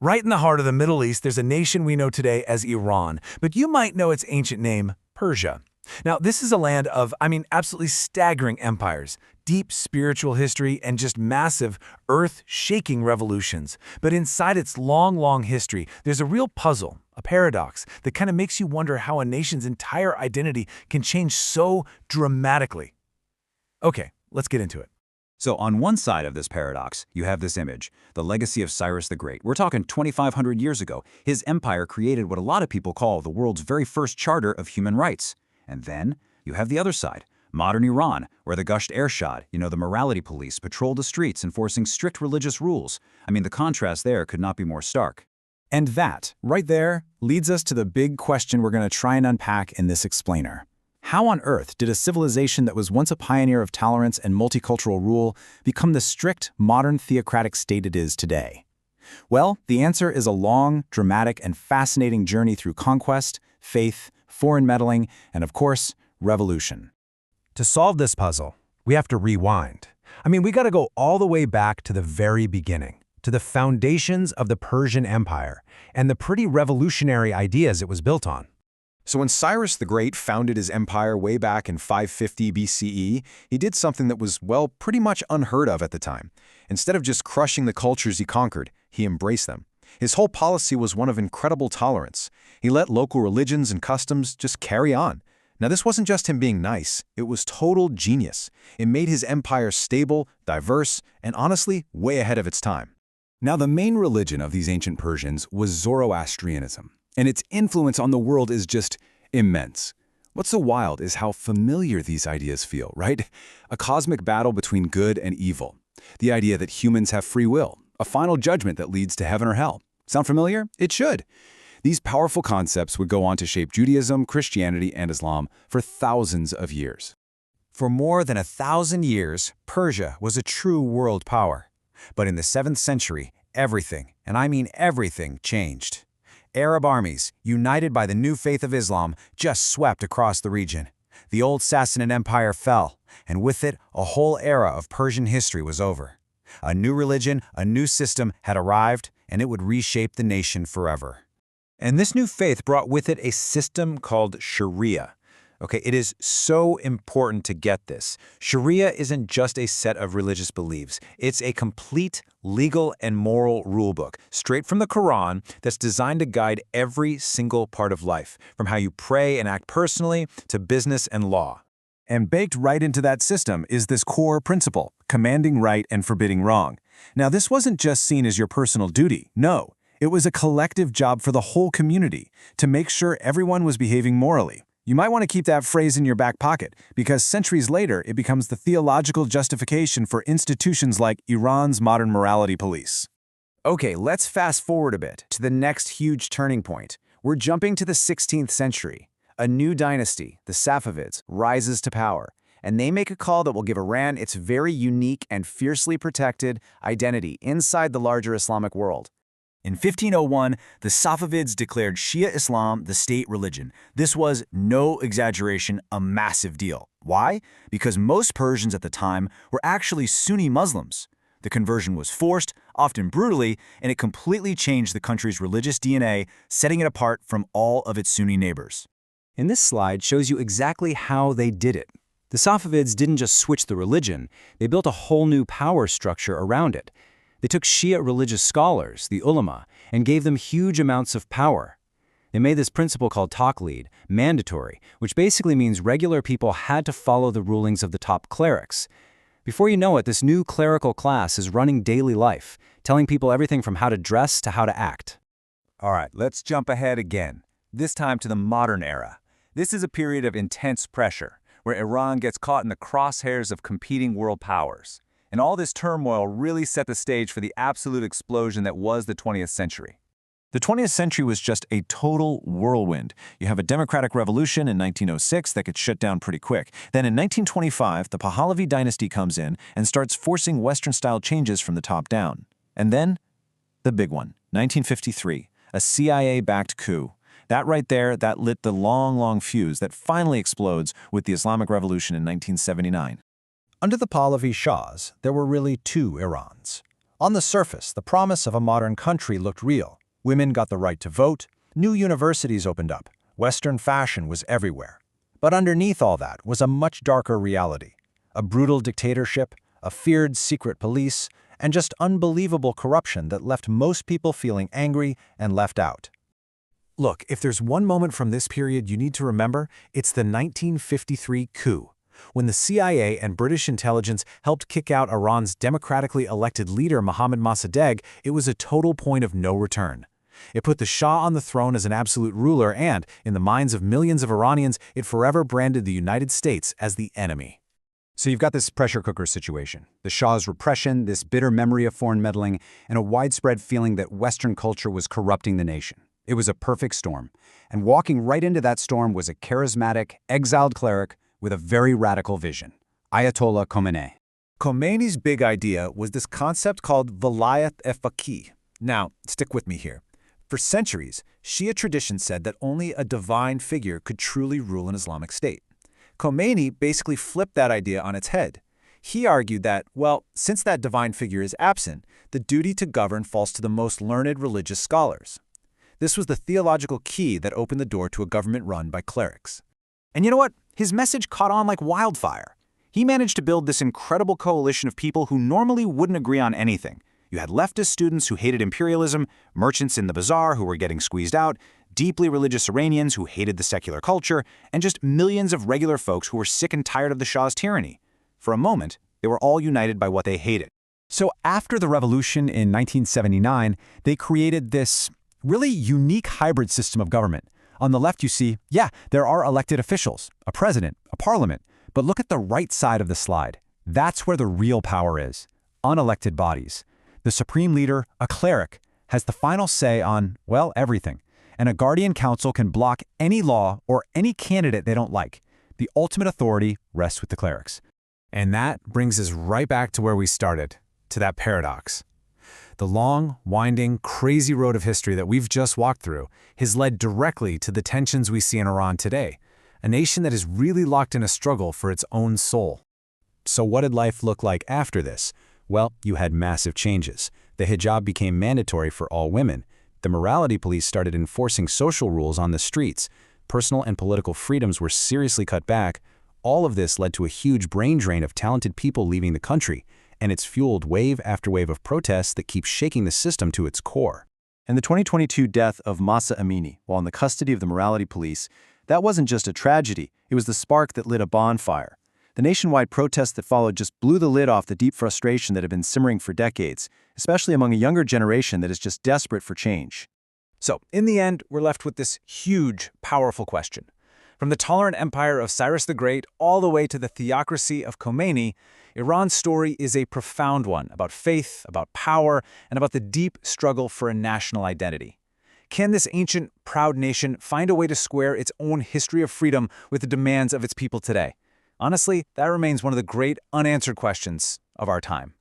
Right in the heart of the Middle East, there's a nation we know today as Iran, but you might know its ancient name, Persia. Now, this is a land of, absolutely staggering empires, deep spiritual history, and just massive, earth-shaking revolutions. But inside its long history, there's a real puzzle, a paradox, that kind of makes you wonder how a nation's entire identity can change so dramatically. Okay, let's get into it. So on one side of this paradox, you have this image, the legacy of Cyrus the Great. We're talking 2,500 years ago. His empire created what a lot of people call the world's very first charter of human rights. And then you have the other side, modern Iran, where the Gusht Ershad, the morality police, patrolled the streets enforcing strict religious rules. The contrast there could not be more stark. And that, right there, leads us to the big question we're going to try and unpack in this explainer. How on earth did a civilization that was once a pioneer of tolerance and multicultural rule become the strict, modern theocratic state it is today? Well, the answer is a long, dramatic, and fascinating journey through conquest, faith, foreign meddling, and of course, revolution. To solve this puzzle, we have to rewind. We got to go all the way back to the very beginning, to the foundations of the Persian Empire, and the pretty revolutionary ideas it was built on. So when Cyrus the Great founded his empire way back in 550 BCE, he did something that was, well, pretty much unheard of at the time. Instead of just crushing the cultures he conquered, he embraced them. His whole policy was one of incredible tolerance. He let local religions and customs just carry on. Now, this wasn't just him being nice, it was total genius. It made his empire stable, diverse, and honestly, way ahead of its time. Now, the main religion of these ancient Persians was Zoroastrianism, and its influence on the world is just immense. What's so wild is how familiar these ideas feel, right? A cosmic battle between good and evil. The idea that humans have free will, a final judgment that leads to heaven or hell. Sound familiar? It should. These powerful concepts would go on to shape Judaism, Christianity, and Islam for thousands of years. For more than 1,000 years, Persia was a true world power. But in the 7th century, everything, and I mean everything, changed. Arab armies, united by the new faith of Islam, just swept across the region. The old Sassanid Empire fell, and with it, a whole era of Persian history was over. A new religion, a new system had arrived, and it would reshape the nation forever. And this new faith brought with it a system called Sharia. Okay, it is so important to get this. Sharia isn't just a set of religious beliefs. It's a complete legal and moral rulebook, straight from the Quran, that's designed to guide every single part of life, from how you pray and act personally to business and law. And baked right into that system is this core principle, commanding right and forbidding wrong. Now, this wasn't just seen as your personal duty. No, it was a collective job for the whole community to make sure everyone was behaving morally. You might want to keep that phrase in your back pocket, because centuries later, it becomes the theological justification for institutions like Iran's modern morality police. Okay, let's fast forward a bit to the next huge turning point. We're jumping to the 16th century. A new dynasty, the Safavids, rises to power, and they make a call that will give Iran its very unique and fiercely protected identity inside the larger Islamic world. In 1501, the Safavids declared Shia Islam the state religion. This was, no exaggeration, a massive deal. Why? Because most Persians at the time were actually Sunni Muslims. The conversion was forced, often brutally, and it completely changed the country's religious DNA, setting it apart from all of its Sunni neighbors. And this slide shows you exactly how they did it. The Safavids didn't just switch the religion, they built a whole new power structure around it. They took Shia religious scholars, the ulama, and gave them huge amounts of power. They made this principle called taqlid mandatory, which basically means regular people had to follow the rulings of the top clerics. Before you know it, this new clerical class is running daily life, telling people everything from how to dress to how to act. All right, let's jump ahead again, this time to the modern era. This is a period of intense pressure, where Iran gets caught in the crosshairs of competing world powers. And all this turmoil really set the stage for the absolute explosion that was the 20th century. The 20th century was just a total whirlwind. You have a democratic revolution in 1906 that gets shut down pretty quick. Then in 1925, the Pahlavi dynasty comes in and starts forcing Western-style changes from the top down. And then, the big one, 1953, a CIA-backed coup. That right there, that lit the long fuse that finally explodes with the Islamic Revolution in 1979. Under the Pahlavi Shahs, there were really two Irans. On the surface, the promise of a modern country looked real. Women got the right to vote, new universities opened up, Western fashion was everywhere. But underneath all that was a much darker reality. A brutal dictatorship, a feared secret police, and just unbelievable corruption that left most people feeling angry and left out. Look, if there's one moment from this period you need to remember, it's the 1953 coup. When the CIA and British intelligence helped kick out Iran's democratically elected leader Mohammad Mossadegh, it was a total point of no return. It put the Shah on the throne as an absolute ruler and, in the minds of millions of Iranians, it forever branded the United States as the enemy. So you've got this pressure cooker situation, the Shah's repression, this bitter memory of foreign meddling, and a widespread feeling that Western culture was corrupting the nation. It was a perfect storm. And walking right into that storm was a charismatic, exiled cleric with a very radical vision, Ayatollah Khomeini. Khomeini's big idea was this concept called Vilayat-e-Faqih. Now, stick with me here. For centuries, Shia tradition said that only a divine figure could truly rule an Islamic state. Khomeini basically flipped that idea on its head. He argued that, well, since that divine figure is absent, the duty to govern falls to the most learned religious scholars. This was the theological key that opened the door to a government run by clerics. And you know what? His message caught on like wildfire. He managed to build this incredible coalition of people who normally wouldn't agree on anything. You had leftist students who hated imperialism, merchants in the bazaar who were getting squeezed out, deeply religious Iranians who hated the secular culture, and just millions of regular folks who were sick and tired of the Shah's tyranny. For a moment, they were all united by what they hated. So after the revolution in 1979, they created this really unique hybrid system of government. On the left, you see, there are elected officials, a president, a parliament. But look at the right side of the slide. That's where the real power is. Unelected bodies. The supreme leader, a cleric, has the final say on, well, everything. And a guardian council can block any law or any candidate they don't like. The ultimate authority rests with the clerics. And that brings us right back to where we started, to that paradox. The long, winding, crazy road of history that we've just walked through has led directly to the tensions we see in Iran today, a nation that is really locked in a struggle for its own soul. So what did life look like after this? Well, you had massive changes. The hijab became mandatory for all women. The morality police started enforcing social rules on the streets. Personal and political freedoms were seriously cut back. All of this led to a huge brain drain of talented people leaving the country, and it's fueled wave after wave of protests that keep shaking the system to its core. And the 2022 death of Mahsa Amini, while in the custody of the morality police, that wasn't just a tragedy, it was the spark that lit a bonfire. The nationwide protests that followed just blew the lid off the deep frustration that had been simmering for decades, especially among a younger generation that is just desperate for change. So, in the end, we're left with this huge, powerful question. From the tolerant empire of Cyrus the Great all the way to the theocracy of Khomeini, Iran's story is a profound one about faith, about power, and about the deep struggle for a national identity. Can this ancient, proud nation find a way to square its own history of freedom with the demands of its people today? Honestly, that remains one of the great unanswered questions of our time.